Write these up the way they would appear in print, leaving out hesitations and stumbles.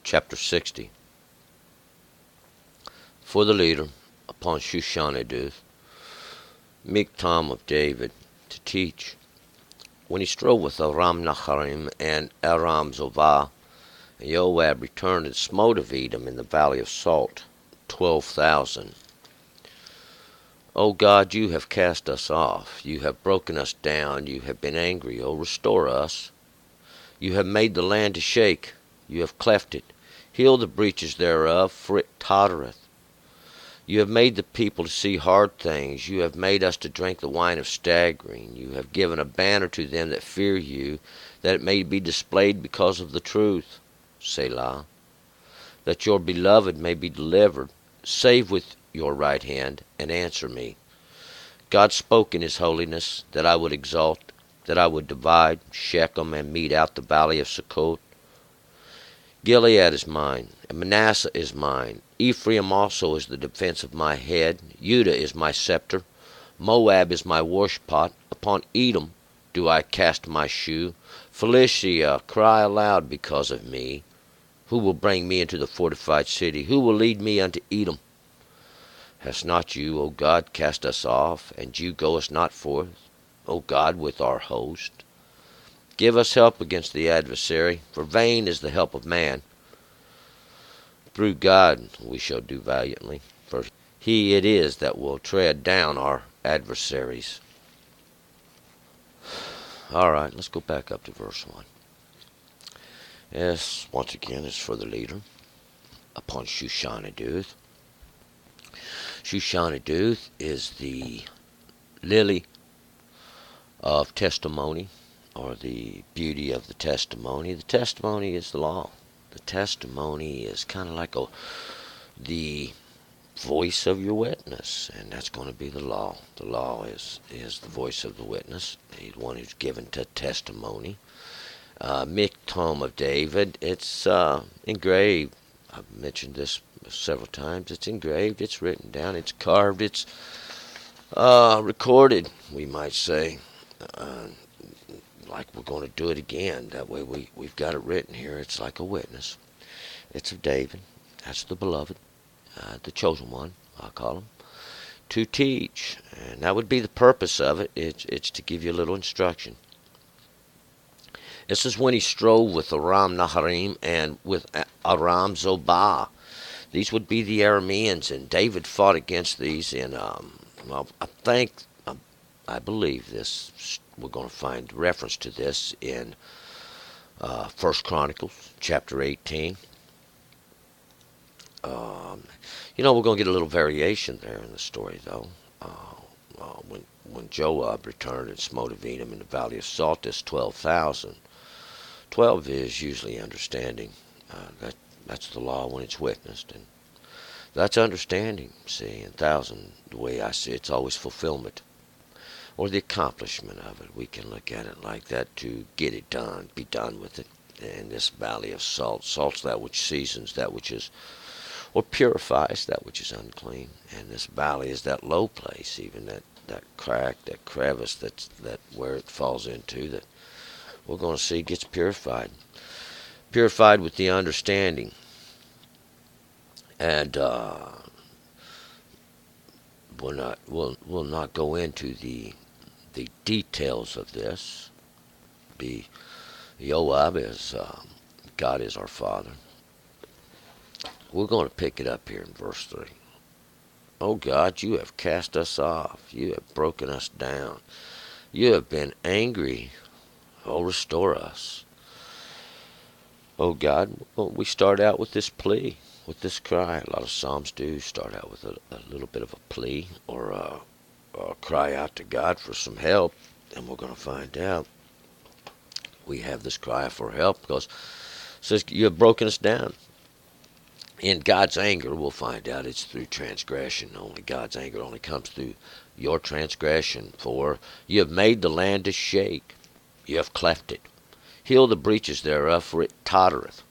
chapter 60. For the leader, upon Shushaniduth, Miktam of David, to teach. When he strove with Aram Naharim and Aram Zobah, Joab returned and smote of Edom in the valley of Salt, 12,000. O God, you have cast us off, you have broken us down, you have been angry, O restore us. You have made the land to shake, you have cleft it, heal the breaches thereof, for it tottereth. You have made the people to see hard things, you have made us to drink the wine of staggering, you have given a banner to them that fear you, that it may be displayed because of the truth. Selah. That your beloved may be delivered, save with your right hand, and answer me. God spoke in his holiness, that I would exalt, that I would divide Shechem and mete out the valley of Succoth. Gilead is mine, and Manasseh is mine. Ephraim also is the defense of my head. Judah is my scepter. Moab is my washpot. Upon Edom do I cast my shoe. Philistia, cry aloud because of me. Who will bring me into the fortified city? Who will lead me unto Edom? Hast not you, O God, cast us off, and you goest not forth, O God, with our host? Give us help against the adversary, for vain is the help of man. Through God we shall do valiantly, for he it is that will tread down our adversaries. Alright, let's go back up to verse 1. Yes, once again, it's for the leader, upon Shushaniduth. Shushaniduth is the lily of testimony, or the beauty of the testimony. The testimony is the law. The testimony is kind of like the voice of your witness, and that's going to be the law. The law is the voice of the witness, the one who's given to testimony. Miktam of David, it's engraved. I've mentioned this several times. It's engraved, it's written down, it's carved, it's recorded, we might say. Like we're going to do it again. That way we've got it written here. It's like a witness. It's of David. That's the beloved, the chosen one, I call him, to teach. And that would be the purpose of it. It's to give you a little instruction. This is when he strove with Aram Naharim and with Aram Zobah. These would be the Arameans, and David fought against these in, I believe this, we're going to find reference to this in 1 Chronicles chapter 18. We're going to get a little variation there in the story, though. When Joab returned and smote of Edom in the valley of Salt, this 12,000. 12 is usually understanding. That's the law when it's witnessed, and that's understanding. See, and 1,000, the way I see it, it's always fulfillment, or the accomplishment of it. We can look at it like that, to get it done, be done with it. And this valley of Salt, salt's that which seasons, that which is, or purifies that which is unclean. And this valley is that low place, even that crack, that crevice, that where it falls into, that we're going to see gets purified. Purified with the understanding. And we'll not go into the details of this. Joab is God is our Father. We're going to pick it up here in verse 3. O God, you have cast us off. You have broken us down. You have been angry. Oh, restore us. Oh God, we start out with this plea, with this cry. A lot of Psalms do start out with a little bit of a plea, or a cry out to God for some help. And we're going to find out we have this cry for help because it says you have broken us down. In God's anger, we'll find out it's through transgression. Only God's anger only comes through your transgression. For you have made the land to shake. You have cleft it. Heal the breaches thereof, for it tottereth.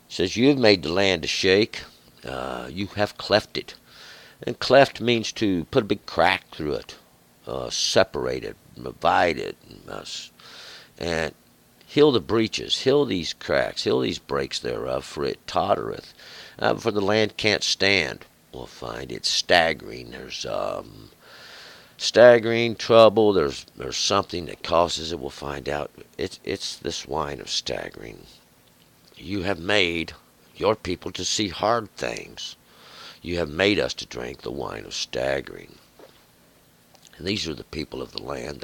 It says, you have made the land to shake. You have cleft it. And cleft means to put a big crack through it. Separate it, divide it. And Heal the breaches, heal these cracks, heal these breaks thereof, for it tottereth. For the land can't stand. We'll find it staggering. There's staggering trouble. There's something that causes it. We'll find out. It's this wine of staggering. You have made your people to see hard things. You have made us to drink the wine of staggering. And these are the people of the land.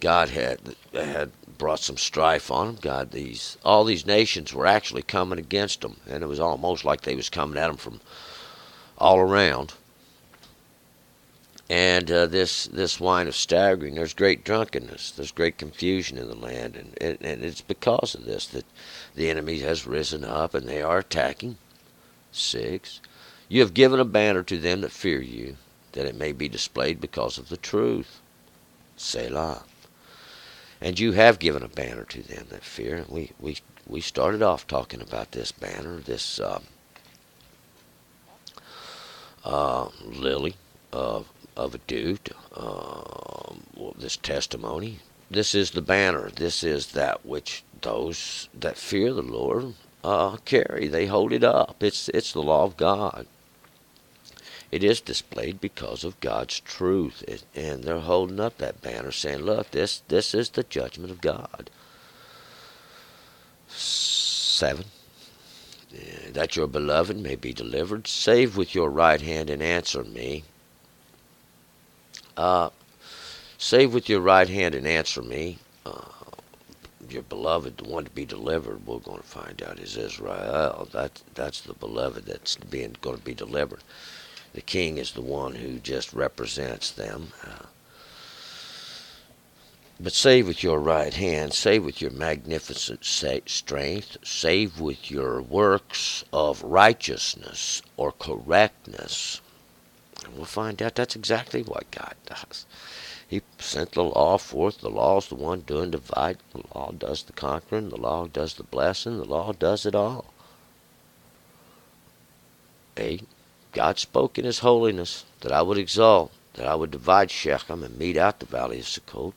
God had brought some strife on them. All these nations were actually coming against them, and it was almost like they was coming at them from all around. And this wine of staggering, there's great drunkenness, there's great confusion in the land, and it's because of this that the enemy has risen up, and they are attacking. 6. You have given a banner to them that fear you, that it may be displayed because of the truth. Selah. And you have given a banner to them that fear. We started off talking about this banner, this lily of a dude, this testimony. This is the banner. This is that which those that fear the Lord carry. They hold it up. It's the law of God. It is displayed because of God's truth, and they're holding up that banner saying, look, this is the judgment of God. 7. That your beloved may be delivered. Save with your right hand and answer me. Save with your right hand and answer me. Your beloved, the one to be delivered, we're going to find out is Israel. That's the beloved that's going to be delivered. The king is the one who just represents them. But save with your right hand, save with your magnificent strength, save with your works of righteousness or correctness. And we'll find out that's exactly what God does. He sent the law forth. The law is the one doing the dividing. The law does the conquering. The law does the blessing. The law does it all. 8. God spoke in his holiness that I would exalt, that I would divide Shechem and mete out the valley of Sukkot.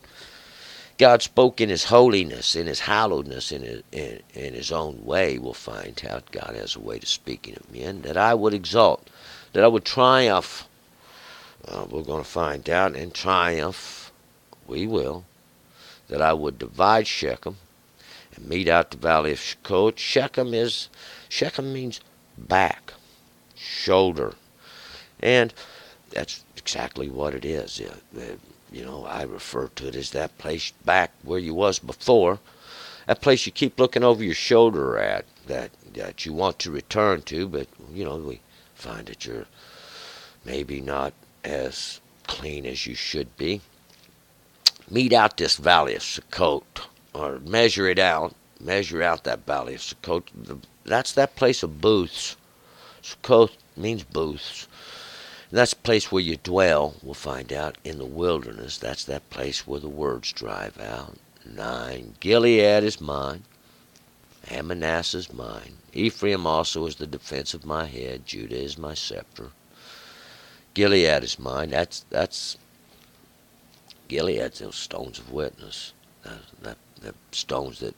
God spoke in his holiness, in his hallowedness, in his own way. We'll find out God has a way to speaking of men, that I would exalt, that I would triumph. We're going to find out, and triumph we will, that I would divide Shechem and mete out the valley of Sukkot. Shechem means back, shoulder, and that's exactly what it is. I refer to it as that place back where you was before, that place you keep looking over your shoulder at, that you want to return to, but we find that you're maybe not as clean as you should be. Mete out this valley of Sukkot, or measure out that valley of Sukkot. That's that place of booths. Sukkot means booths. And that's the place where you dwell. We'll find out in the wilderness. That's that place where the words drive out. 9. Gilead is mine, and Manasseh is mine. Ephraim also is the defense of my head. Judah is my scepter. Gilead is mine. That's Gilead's those stones of witness. The stones that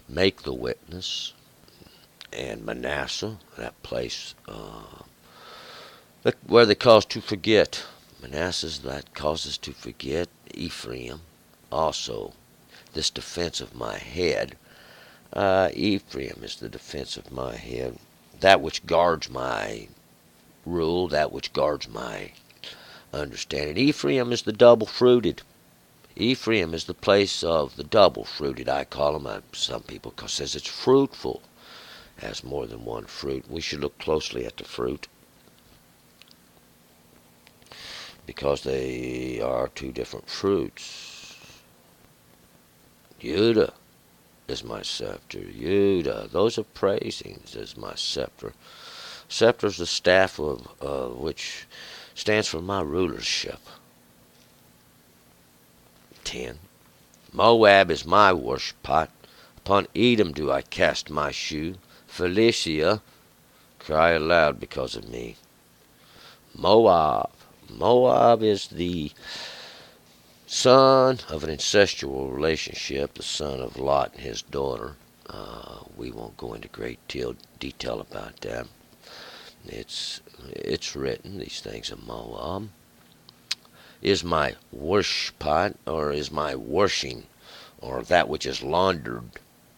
make the witness. And Manasseh, that place where they cause to forget. Manasseh's that causes to forget. Ephraim also, this defense of my head. Ephraim is the defense of my head. That which guards my rule, that which guards my understanding. Ephraim is the double-fruited. Ephraim is the place of the double-fruited, I call them. Some people says it's fruitful. Has more than one fruit. We should look closely at the fruit, because they are two different fruits. Judah is my scepter. Judah, those are praisings, is my scepter. Scepter is the staff of which stands for my rulership. 10. Moab is my worship pot. Upon Edom do I cast my shoe. Philistia, cry aloud because of me. Moab is the son of an incestual relationship, the son of Lot and his daughter. We won't go into great detail about that. It's written, these things of Moab. Is my wash pot, or is my washing, or that which is laundered,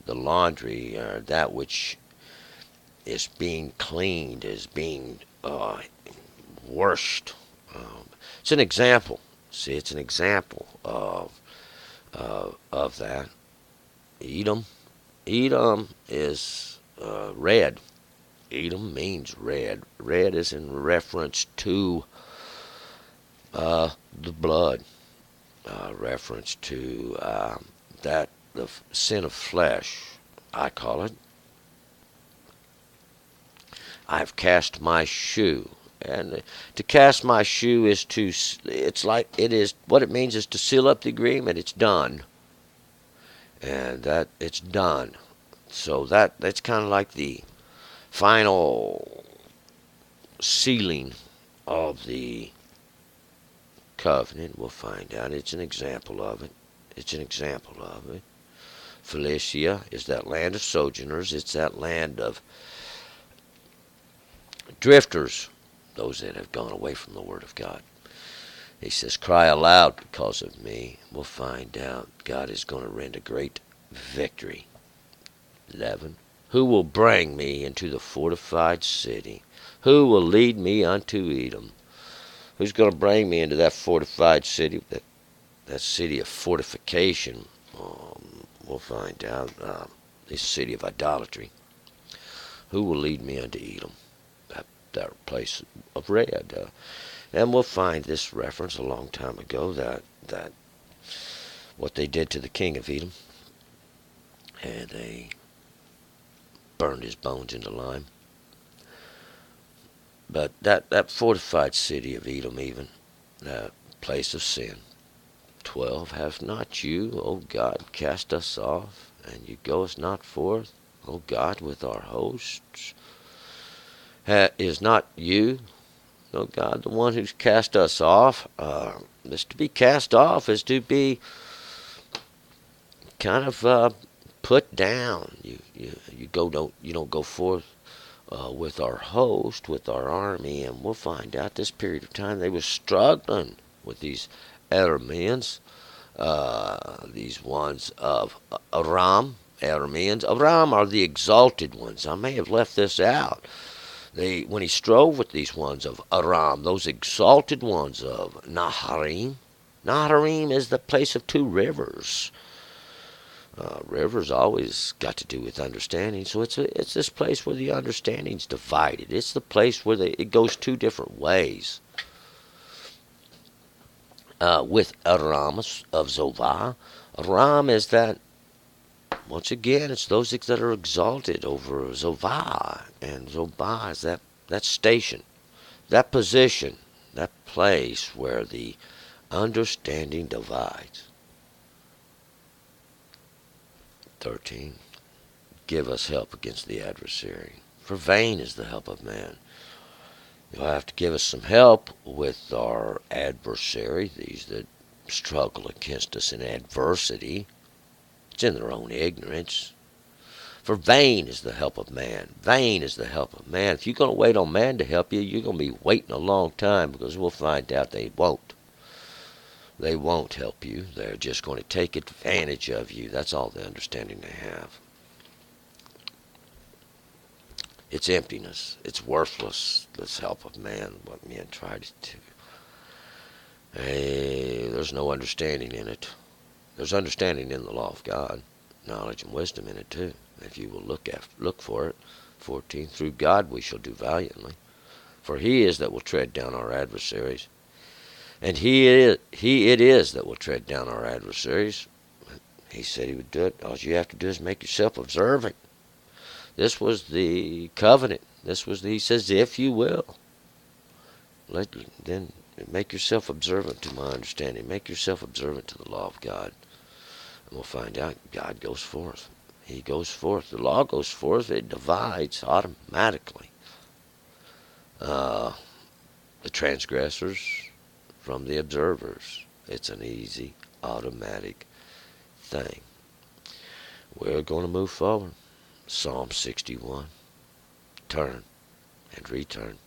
the laundry, or that which is being cleaned, is being washed. It's an example. See, it's an example of that. Edom. Edom is red. Edom means red. Red is in reference to the blood, reference to that the sin of flesh, I call it. I've cast my shoe. And to cast my shoe is to, it's like, it is, what it means is to seal up the agreement. It's done. And that, it's done. So that's kind of like the final sealing of the covenant. We'll find out. It's an example of it. It's an example of it. Philistia is that land of sojourners. It's that land of drifters, those that have gone away from the Word of God. He says, cry aloud because of me. We'll find out. God is going to render great victory. 11. Who will bring me into the fortified city? Who will lead me unto Edom? Who's going to bring me into that fortified city, that city of fortification? We'll find out. This city of idolatry. Who will lead me unto Edom? That place of red. And we'll find this reference a long time ago, that what they did to the king of Edom, and they burned his bones into lime. But that fortified city of Edom, even, that place of sin. 12. Have not you, O God, cast us off, and you goest not forth, O God, with our hosts? Is not you, O God, the one who's cast us off? Is to be cast off is to be kind of put down. You don't go forth with our host, with our army, and we'll find out this period of time they were struggling with these Arameans, these ones of Aram. Arameans. Aram are the exalted ones. I may have left this out. When he strove with these ones of Aram, those exalted ones of Naharim. Naharim is the place of two rivers. Rivers always got to do with understanding, so it's this place where the understanding's divided. It's the place where it goes two different ways. With Aram of Zobah, Aram is that, once again, it's those that are exalted over Zobah, and Zobah is that station, that position, that place where the understanding divides. 13. Give us help against the adversary, for vain is the help of man. You'll have to give us some help with our adversary, these that struggle against us in adversity. It's in their own ignorance. For vain is the help of man. Vain is the help of man. If you're going to wait on man to help you, you're going to be waiting a long time, because we'll find out they won't. They won't help you. They're just going to take advantage of you. That's all the understanding they have. It's emptiness. It's worthless, this help of man, what men try to do. There's no understanding in it. There's understanding in the law of God, knowledge and wisdom in it too, if you will look for it. 14. Through God we shall do valiantly, for he is that will tread down our adversaries. And he it is that will tread down our adversaries. He said he would do it. All you have to do is make yourself observant. This was the covenant. He says, if you will. Then make yourself observant to my understanding. Make yourself observant to the law of God. And we'll find out God goes forth. He goes forth. The law goes forth. It divides automatically. The transgressors from the observers. It's an easy automatic thing. We're going to move forward. Psalm 61. Turn and return.